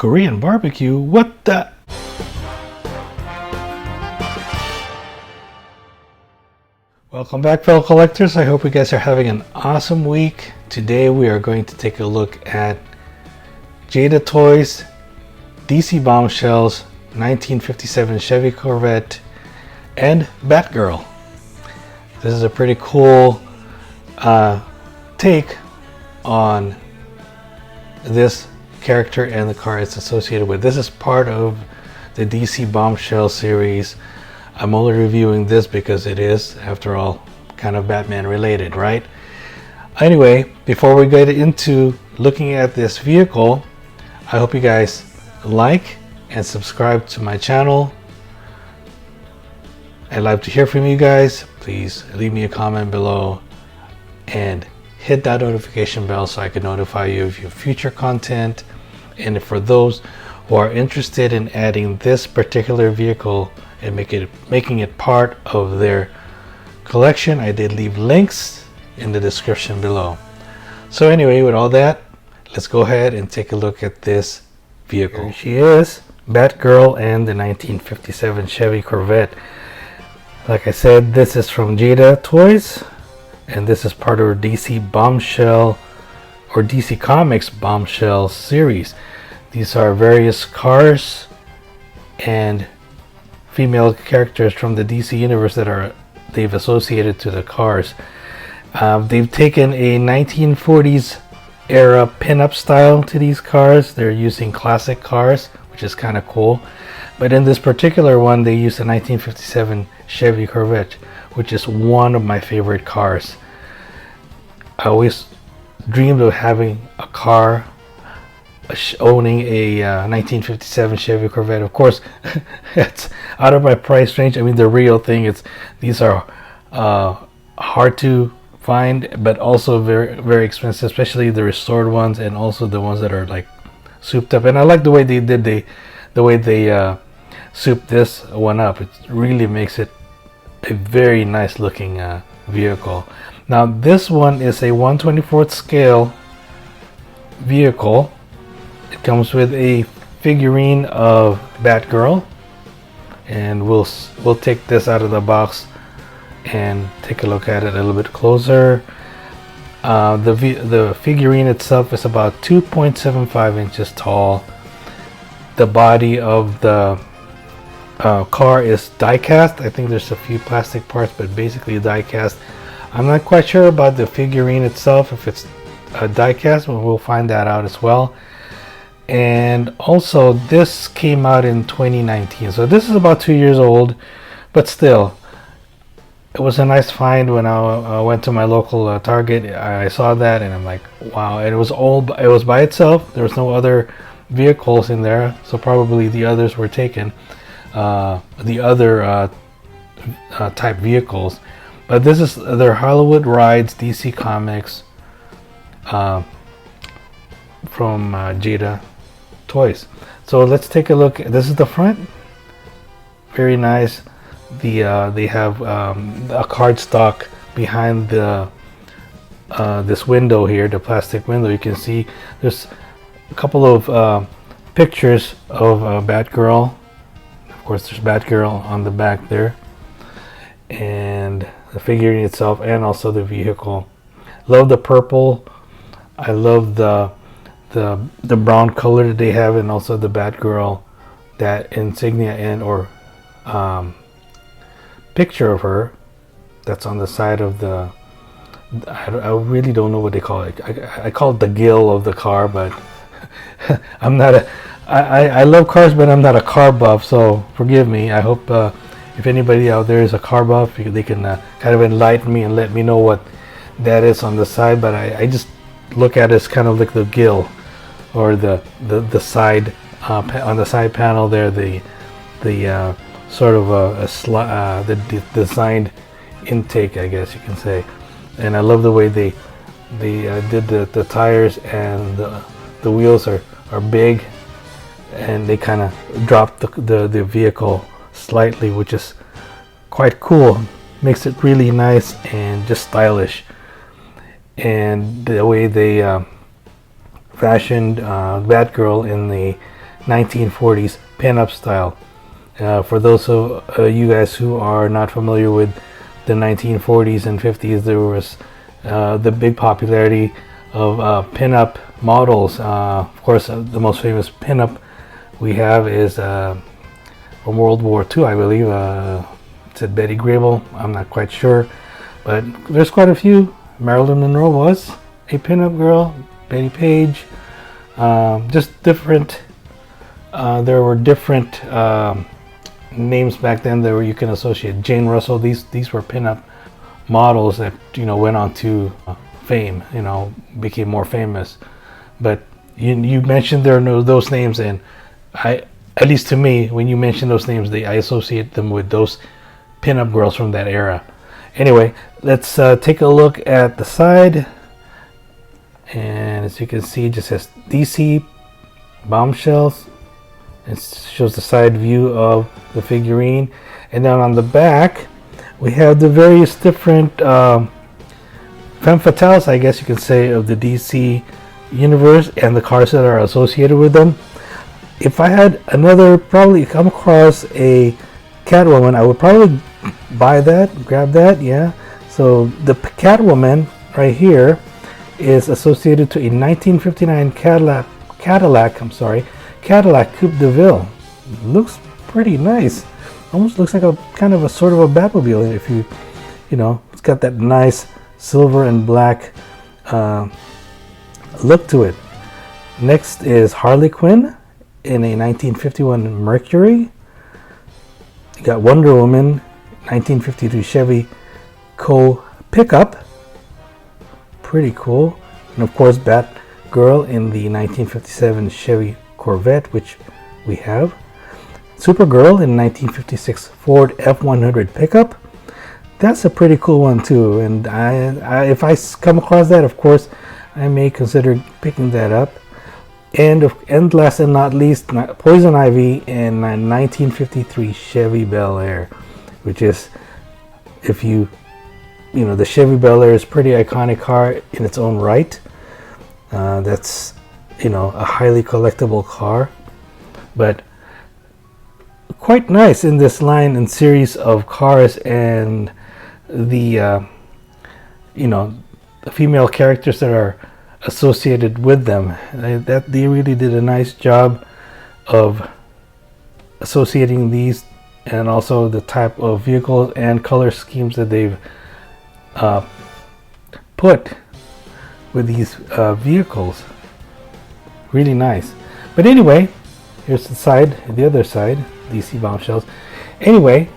Korean barbecue? What the? Welcome back, fellow collectors. I hope you guys are having an awesome week. Today we are going to take a look at Jada Toys, DC Bombshells, 1957 Chevy Corvette, and Batgirl. This is a pretty cool take on this character and the car it's associated with. This is part of the DC Bombshell series. I'm only reviewing this because it is, after all, kind of Batman related, right? Anyway, before we get into looking at this vehicle, I hope you guys like and subscribe to my channel. I'd love to hear from you guys. Please leave me a comment below and hit that notification bell so I can notify you of your future content. And for those who are interested in adding this particular vehicle and making it part of their collection, I did leave links in the description below. So anyway, with all that, let's go ahead and take a look at this vehicle. Here she is, Batgirl and the 1957 Chevy Corvette. Like I said, this is from Jada Toys, and this is part of our DC Bombshell or DC Comics Bombshell series. These are various cars and female characters from the DC universe that they've associated to the cars. They've taken a 1940s era pinup style to these cars. They're using classic cars, which is kind of cool. But in this particular one, they used a 1957 Chevy Corvette, which is one of my favorite cars. I always dreamed of having a car, owning a 1957 Chevy Corvette. Of course, it's out of my price range. I mean, the real thing is these are hard to find, but also very, very expensive, especially the restored ones and also the ones that are like souped up. And I like the way they did the way they souped this one up. It really makes it a very nice looking vehicle. Now this one is a 1/24th scale vehicle. It comes with a figurine of Batgirl, and we'll take this out of the box and take a look at it a little bit closer. The figurine itself is about 2.75 inches tall. The body of the car is die cast. I think there's a few plastic parts, but basically die cast. I'm not quite sure about the figurine itself, if it's a die cast, but we'll find that out as well. And also, this came out in 2019, so this is about 2 years old, but still, it was a nice find. When I went to my local Target, I saw that and I'm like, wow. And it was by itself. There was no other vehicles in there, so probably the others were taken, the other type vehicles. But this is their Hollywood Rides DC Comics from Jada Toys. So let's take a look. This is the front. Very nice. They have a cardstock behind the this window here, the plastic window. You can see there's a couple of pictures of Batgirl. Of course, there's Batgirl on the back there, and the figurine itself, and also the vehicle. Love the purple. I love the brown color that they have, and also the Batgirl, that insignia and or picture of her that's on the side of the, I really don't know what they call it. I call it the gill of the car, but I'm not I love cars, but I'm not a car buff, so forgive me. I hope if anybody out there is a car buff, they can kind of enlighten me and let me know what that is on the side. But I just look at it as kind of like the gill, or the side on the side panel there, the sort of the designed intake, I guess you can say. And I love the way they did the tires, and the wheels are big, and they kind of dropped the vehicle slightly, which is quite cool. Makes it really nice and just stylish. And the way they fashioned Batgirl in the 1940s pinup style. For those of you guys who are not familiar with the 1940s and 50s, there was the big popularity of pinup models. Of course, the most famous pinup we have is from World War II, I believe. It's Betty Grable. I'm not quite sure, but there's quite a few. Marilyn Monroe was a pinup girl. Betty Page. Just different. There were different names back then that you can associate. Jane Russell. These were pinup models that went on to fame. Became more famous. But you mentioned those names, and at least to me, when you mention those names, I associate them with those pinup girls from that era. Anyway, let's take a look at the side. And as you can see, it just says DC Bombshells. It shows the side view of the figurine. And then on the back, we have the various different femme fatales, I guess you could say, of the DC universe and the cars that are associated with them. If I had probably come across a Catwoman, I would probably buy that, grab that, yeah. So the Catwoman right here is associated to a 1959 Cadillac Coupe de Ville. Looks pretty nice. Almost looks like a kind of a sort of a Batmobile. If it's got that nice silver and black look to it. Next is Harley Quinn in a 1951 Mercury. You got Wonder Woman, 1952 Chevy pickup. Pretty cool. And of course, Batgirl in the 1957 Chevy Corvette, which we have. Supergirl in 1956 Ford F100 pickup. That's a pretty cool one too. And if I come across that, of course, I may consider picking that up. And last and not least, Poison Ivy in 1953 Chevy Bel Air, which is, the Chevy Bel Air is a pretty iconic car in its own right. That's, a highly collectible car, but quite nice in this line and series of cars, and the female characters that are associated with them. That they really did a nice job of associating these, and also the type of vehicles and color schemes that they've put with these vehicles. Really nice. But anyway, here's the other side, DC Bombshells. Anyway,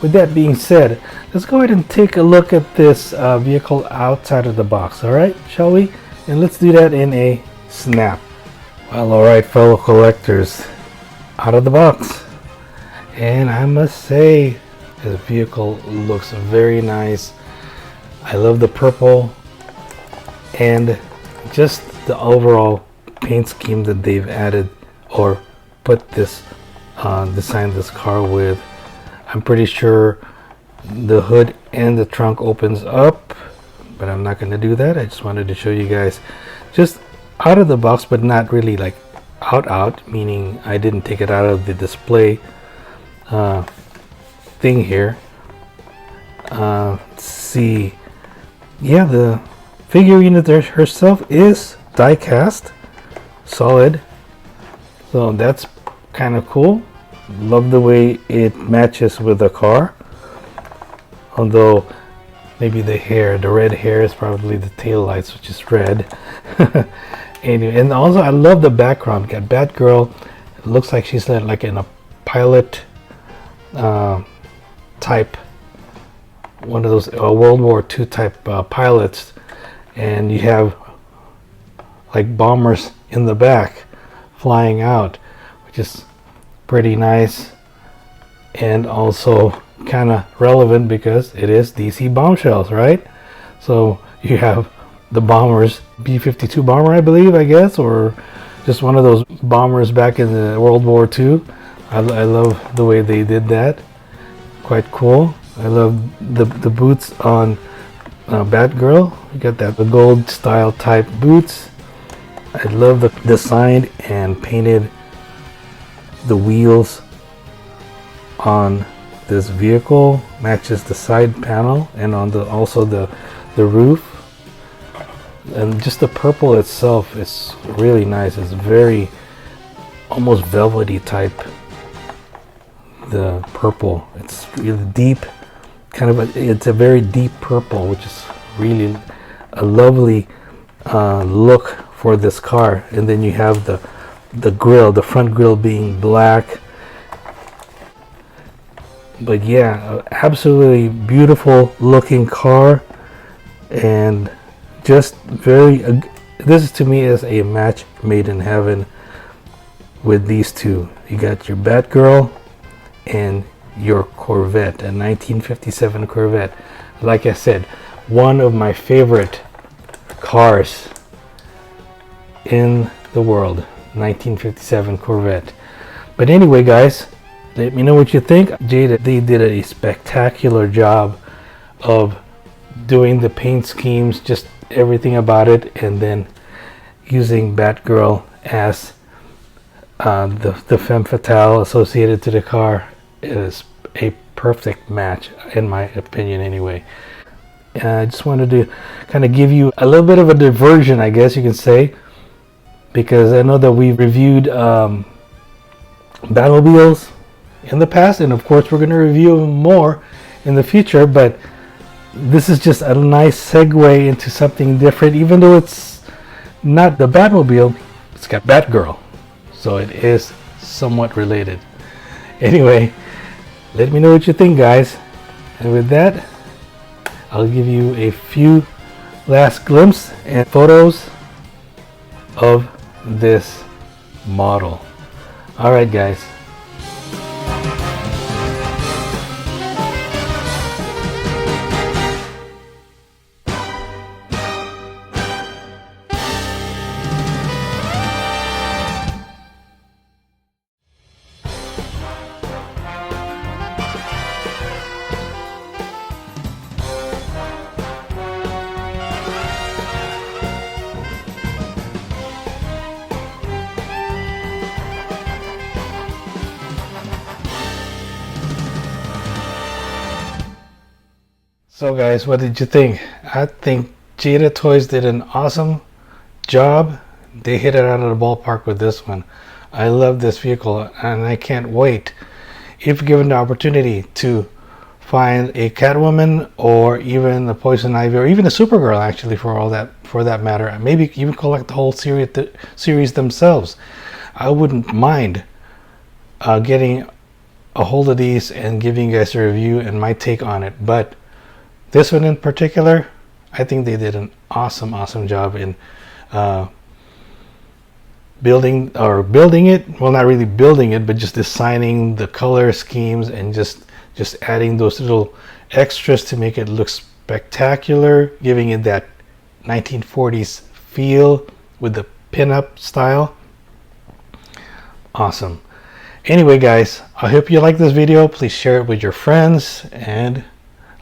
with that being said, let's go ahead and take a look at this vehicle outside of the box. All right, shall we? And let's do that in a snap. Well, all right, fellow collectors, out of the box. And I must say, this vehicle looks very nice. I love the purple and just the overall paint scheme that they've added or put this designed this car with. I'm pretty sure the hood and the trunk opens up, but I'm not going to do that. I just wanted to show you guys just out of the box, but not really like out, meaning I didn't take it out of the display thing here. Let's see. Yeah, the figurine herself is die cast, solid, so that's kind of cool. Love the way it matches with the car, although maybe the red hair is probably the tail lights, which is red. Anyway, and also I love the background. Got Batgirl. It looks like she's like in a pilot type, one of those World War II type pilots, and you have like bombers in the back flying out, which is pretty nice, and also kind of relevant because it is DC Bombshells, right? So you have the bombers, B-52 bomber, I guess, or just one of those bombers back in the World War II. I love the way they did that. Quite cool. I love the boots on Batgirl. You got the gold style type boots. I love the designed and painted the wheels on this vehicle matches the side panel, and on the also the roof, and just the purple itself is really nice. It's very almost velvety type, the purple. It's really deep, kind of it's a very deep purple, which is really a lovely look for this car. And then you have the grille, the front grille being black. But yeah, absolutely beautiful looking car, and just very this to me is a match made in heaven with these two. You got your Batgirl and your Corvette, a 1957 Corvette. Like I said, one of my favorite cars in the world, 1957 Corvette. But anyway, guys, let me know what you think. Jada, they did a spectacular job of doing the paint schemes, just everything about it, and then using Batgirl as the femme fatale associated to the car. It is a perfect match, in my opinion anyway. And I just wanted to kind of give you a little bit of a diversion, I guess you can say, because I know that we reviewed Batmobiles in the past, and of course we're going to review more in the future, but this is just a nice segue into something different. Even though it's not the Batmobile, it's got Batgirl, so it is somewhat related. Anyway, let me know what you think, guys, and with that I'll give you a few last glimpses and photos of this model. Alright, guys. So guys, what did you think? I think Jada Toys did an awesome job. They hit it out of the ballpark with this one. I love this vehicle, and I can't wait, if given the opportunity, to find a Catwoman or even a Poison Ivy or even a Supergirl, actually, for that matter. Maybe even collect the whole series themselves. I wouldn't mind getting a hold of these and giving you guys a review and my take on it. But this one in particular, I think they did an awesome job in building it. Well, not really building it, but just designing the color schemes and just adding those little extras to make it look spectacular, giving it that 1940s feel with the pinup style. Awesome. Anyway, guys, I hope you like this video. Please share it with your friends, and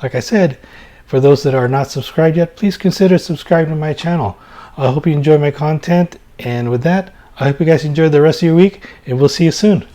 like I said, for those that are not subscribed yet, please consider subscribing to my channel. I hope you enjoy my content, and with that, I hope you guys enjoy the rest of your week, and we'll see you soon.